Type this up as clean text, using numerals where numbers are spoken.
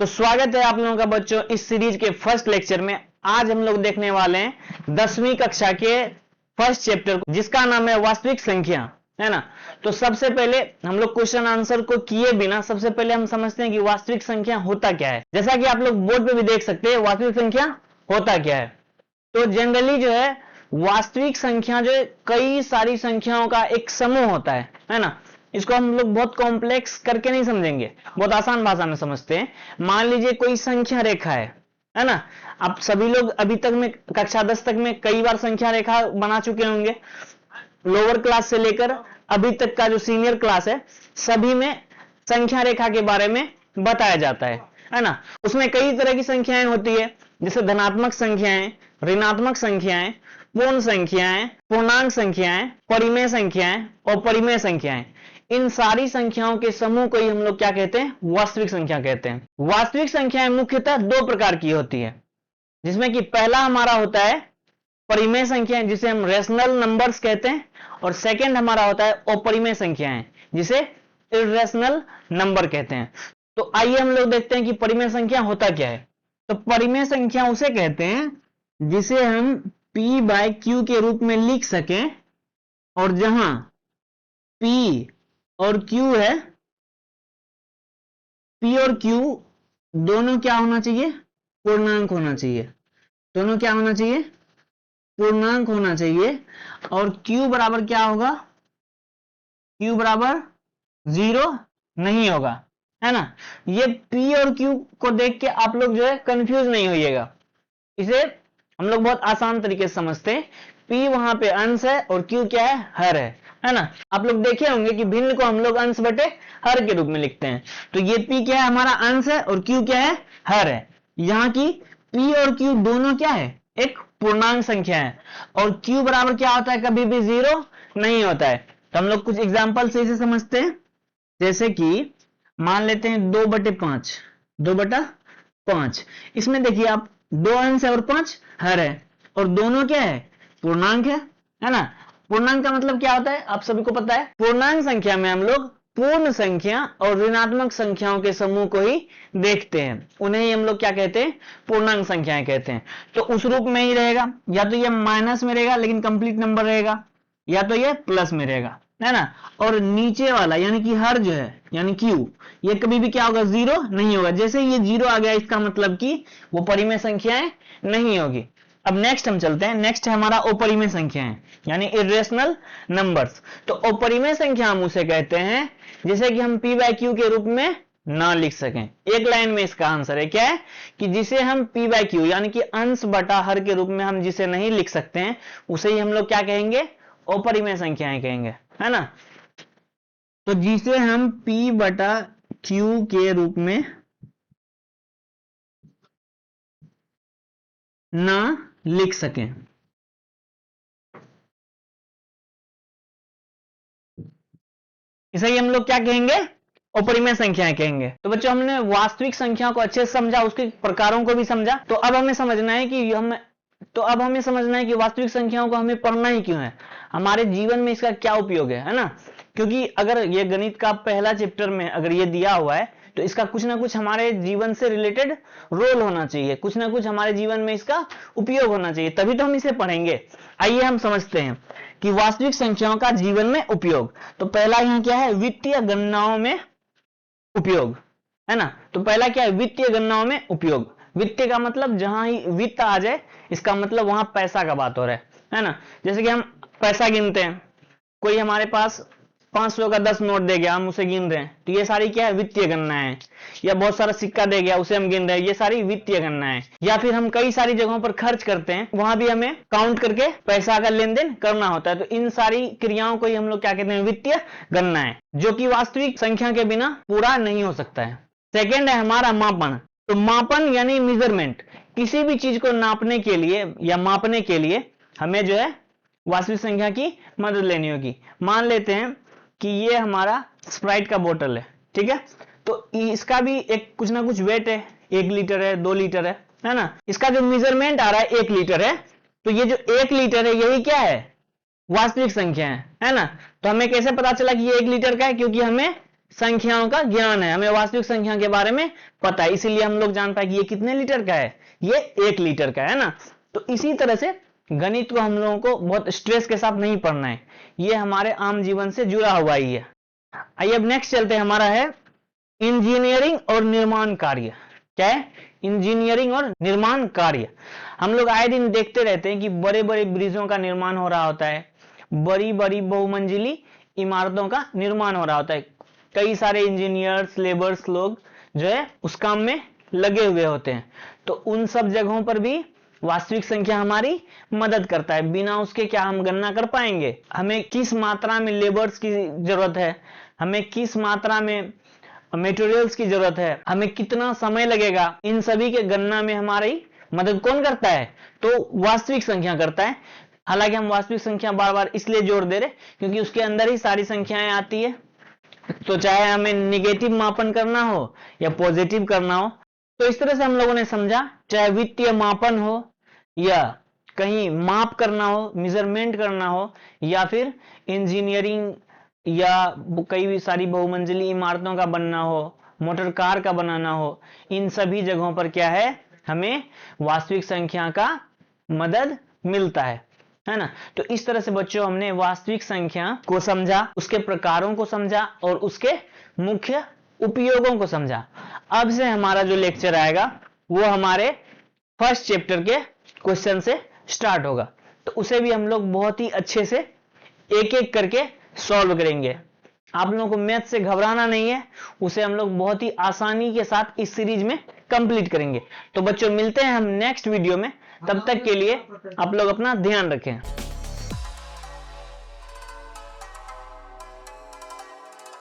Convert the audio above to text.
तो स्वागत है आप लोगों का बच्चों इस सीरीज के फर्स्ट लेक्चर में। आज हम लोग देखने वाले हैं 10वीं कक्षा के फर्स्ट चैप्टर को, जिसका नाम है वास्तविक संख्या, है ना। तो सबसे पहले हम लोग क्वेश्चन आंसर को किए बिना सबसे पहले हम समझते हैं कि वास्तविक संख्या होता क्या है। जैसा कि आप लोग बोर्ड पे भी देख सकते हैं, वास्तविक संख्या होता क्या है। तो जनरली जो है वास्तविक संख्या जो है कई सारी संख्याओं का एक समूह होता है ना। इसको हम लोग बहुत कॉम्प्लेक्स करके नहीं समझेंगे, बहुत आसान भाषा में समझते हैं। मान लीजिए कोई संख्या रेखा है ना। आप सभी लोग अभी तक में कक्षा 10 तक में कई बार संख्या रेखा बना चुके होंगे। लोअर क्लास से लेकर अभी तक का जो सीनियर क्लास है, सभी में संख्या रेखा के बारे में बताया जाता है ना। उसमें कई तरह की संख्याएं होती है, जैसे धनात्मक संख्याएं, ऋणात्मक संख्याएं, पूर्ण संख्याएं, पूर्णांक संख्याएं, परिमेय संख्याएं और परिमेय संख्याएं। इन सारी संख्याओं के समूह को ही हम लोग क्या कहते हैं, वास्तविक संख्या कहते हैं। वास्तविक संख्याएं मुख्यतः दो प्रकार की होती है, जिसमें कि पहला हमारा होता है परिमेय संख्याएं, जिसे हम रेशनल नंबर्स कहते हैं, और सेकंड हमारा होता है अपरिमेय संख्याएं, जिसे इर्रेशनल नंबर कहते हैं। तो आइए हम लोग देखते हैं कि परिमेय संख्या होता क्या है। तो परिमेय संख्या उसे कहते हैं जिसे हम p/q के रूप में लिख सकें, और जहां p और q है, p और q दोनों क्या होना चाहिए, पूर्णांक होना चाहिए। दोनों क्या होना चाहिए, पूर्णांक होना चाहिए। और q बराबर क्या होगा, q बराबर 0 नहीं होगा, है ना। ये p और q को देख के आप लोग जो है कंफ्यूज नहीं होइएगा। इसे हम लोग बहुत आसान तरीके से समझते हैं। p वहां पे अंश है और q क्या है, हर है ना। आप लोग देखे होंगे कि भिन्न को हम लोग अंश बटे हर के रूप में लिखते हैं। तो ये p क्या है, हमारा अंश है, और q क्या है, हर है। यहाँ की p और q दोनों क्या है, एक पूर्णांक संख्या है, और q बराबर क्या होता है, कभी भी 0 नहीं होता है। तो हम लोग कुछ एग्जाम्पल से इसे समझते हैं। जैसे कि मान लेते हैं 2/5, 2/5। इसमें देखिए आप, 2 अंश है और 5 हर है, और दोनों क्या है, पूर्णांक है ना। पूर्णांक का मतलब क्या होता है, आप सभी को पता है। पूर्णांक संख्या में हम लोग पूर्ण संख्या और ऋणात्मक संख्याओं के समूह को ही देखते हैं, उन्हें ही हम लोग क्या कहते हैं, पूर्णांक संख्याएं कहते हैं। तो उस रूप में ही रहेगा, या तो ये माइनस में रहेगा लेकिन कंप्लीट नंबर रहेगा, या तो ये प्लस में रहेगा, है ना। और नीचे वाला यानी कि हर जो है, यानी q, ये कभी भी क्या होगा, 0 नहीं होगा। जैसे ये 0 आ गया, इसका मतलब कि वो परिमेय संख्याएं नहीं होगी। अब नेक्स्ट हम चलते हैं। नेक्स्ट है हमारा अपरिमेय संख्याएं, यानी इर्रेशनल नंबर्स। तो अपरिमेय संख्या हम उसे कहते हैं जिसे कि हम p/q के रूप में ना लिख सकें। एक लाइन में इसका आंसर है, क्या है कि जिसे हम p/q यानी कि अंश बटा हर के रूप में हम जिसे नहीं लिख सकते हैं, उसे ही हम लोग क्या कहेंगे, अपरिमेय संख्याएं कहेंगे, है ना। तो जिसे हम p/q के रूप में ना लिख सकें, इसे ही हम लोग क्या कहेंगे, अपरिमेय संख्याएं कहेंगे। तो बच्चों हमने वास्तविक संख्याओं को अच्छे से समझा, उसके प्रकारों को भी समझा। तो अब हमें समझना है कि वास्तविक संख्याओं को हमें पढ़ना ही क्यों है, हमारे जीवन में इसका क्या उपयोग है ना। क्योंकि अगर ये गणित का पहला चैप्टर में अगर ये दिया हुआ है, तो इसका कुछ ना कुछ हमारे जीवन से रिलेटेड रोल होना चाहिए, कुछ ना कुछ हमारे जीवन में इसका उपयोग होना चाहिए, तभी तो हम इसे पढ़ेंगे। आइए हम समझते हैं कि वास्तविक संख्याओं का जीवन में उपयोग। तो पहला यहाँ क्या है, वित्तीय गणनाओं में उपयोग, है ना। तो पहला क्या है, वित्तीय गणनाओं में उपयोग। वित्तीय का मतलब जहां ही वित्त आ जाए, इसका मतलब वहां पैसा का बात हो रहा है ना। जैसे कि हम पैसा गिनते हैं, कोई हमारे पास 500 का 10 नोट दे गया, हम उसे गिन रहे हैं, तो ये सारी क्या है, वित्तीय गणनाएं हैं। या बहुत सारा सिक्का दे गया, उसे हम गिन रहे हैं, ये सारी वित्तीय गणनाएं हैं। या फिर हम कई सारी जगहों पर खर्च करते हैं, वहां भी हमें काउंट करके पैसा का लेन देन करना होता है। तो इन सारी क्रियाओं को ही हम लोग क्या कहते हैं, वित्तीय गणनाएं, जो कि वास्तविक संख्या के बिना पूरा नहीं हो सकता है। सेकेंड है हमारा मापन। तो मापन यानी मेजरमेंट, किसी भी चीज को नापने के लिए या मापने के लिए हमें जो है वास्तविक संख्या की मदद लेनी होगी। मान लेते हैं कि ये हमारा स्प्राइट का बोतल है, ठीक है। तो इसका भी एक कुछ ना कुछ वेट है, 1 लीटर है, 2 लीटर है ना। इसका जो मेजरमेंट आ रहा है 1 लीटर है, तो ये जो 1 लीटर है यही क्या है, वास्तविक संख्या है ना। तो हमें कैसे पता चला कि ये 1 लीटर का है, क्योंकि हमें संख्याओं का ज्ञान है, हमें वास्तविक संख्या के बारे में पता है, इसीलिए हम लोग जान पाए कि ये कितने लीटर का है, ये 1 लीटर का है ना। तो इसी तरह से गणित को हम लोगों को बहुत स्ट्रेस के साथ नहीं पढ़ना है, ये हमारे आम जीवन से जुड़ा हुआ ही है। आइए अब नेक्स्ट चलते हैं, हमारा है इंजीनियरिंग और निर्माण कार्य। क्या है? इंजीनियरिंग और निर्माण कार्य। हम लोग आए दिन देखते रहते हैं कि बड़े बड़े ब्रिजों का निर्माण हो रहा होता है, बड़ी बड़ी बहुमंजिली इमारतों का निर्माण हो रहा होता है। कई सारे इंजीनियर्स, लेबर्स लोग जो है उस काम में लगे हुए होते हैं। तो उन सब जगहों पर भी वास्तविक संख्या हमारी मदद करता है। बिना उसके क्या हम गणना कर पाएंगे? हमें किस मात्रा में लेबर्स की जरूरत है, हमें किस मात्रा में मटेरियल्स की जरूरत है, हमें कितना समय लगेगा, इन सभी के गणना में हमारी मदद कौन करता है? तो वास्तविक संख्या करता है। हालांकि हम वास्तविक संख्या बार बार इसलिए जोर दे रहे क्योंकि उसके अंदर ही सारी संख्याएं आती है। तो चाहे हमें निगेटिव मापन करना हो या पॉजिटिव करना हो, तो इस तरह से हम लोगों ने समझा, चाहे वित्तीय मापन हो या कहीं माप करना हो, मेजरमेंट करना हो, या फिर इंजीनियरिंग या कई भी सारी बहुमंजिली इमारतों का बनना हो, मोटर कार का बनाना हो, इन सभी जगहों पर क्या है? हमें वास्तविक संख्या का मदद मिलता है ना। तो इस तरह से बच्चों हमने वास्तविक संख्या को समझा, उसके प्रकारों को समझा और उसके मुख्य उपयोगों को समझा। अब से हमारा जो लेक्चर आएगा वो हमारे फर्स्ट चैप्टर के क्वेश्चन से स्टार्ट होगा, तो उसे भी हम लोग बहुत ही अच्छे से एक एक करके सॉल्व करेंगे। आप लोगों को मैथ से घबराना नहीं है, उसे हम लोग बहुत ही आसानी के साथ इस सीरीज में कंप्लीट करेंगे। तो बच्चों मिलते हैं हम नेक्स्ट वीडियो में, तब तक के लिए आप लोग अपना ध्यान रखें।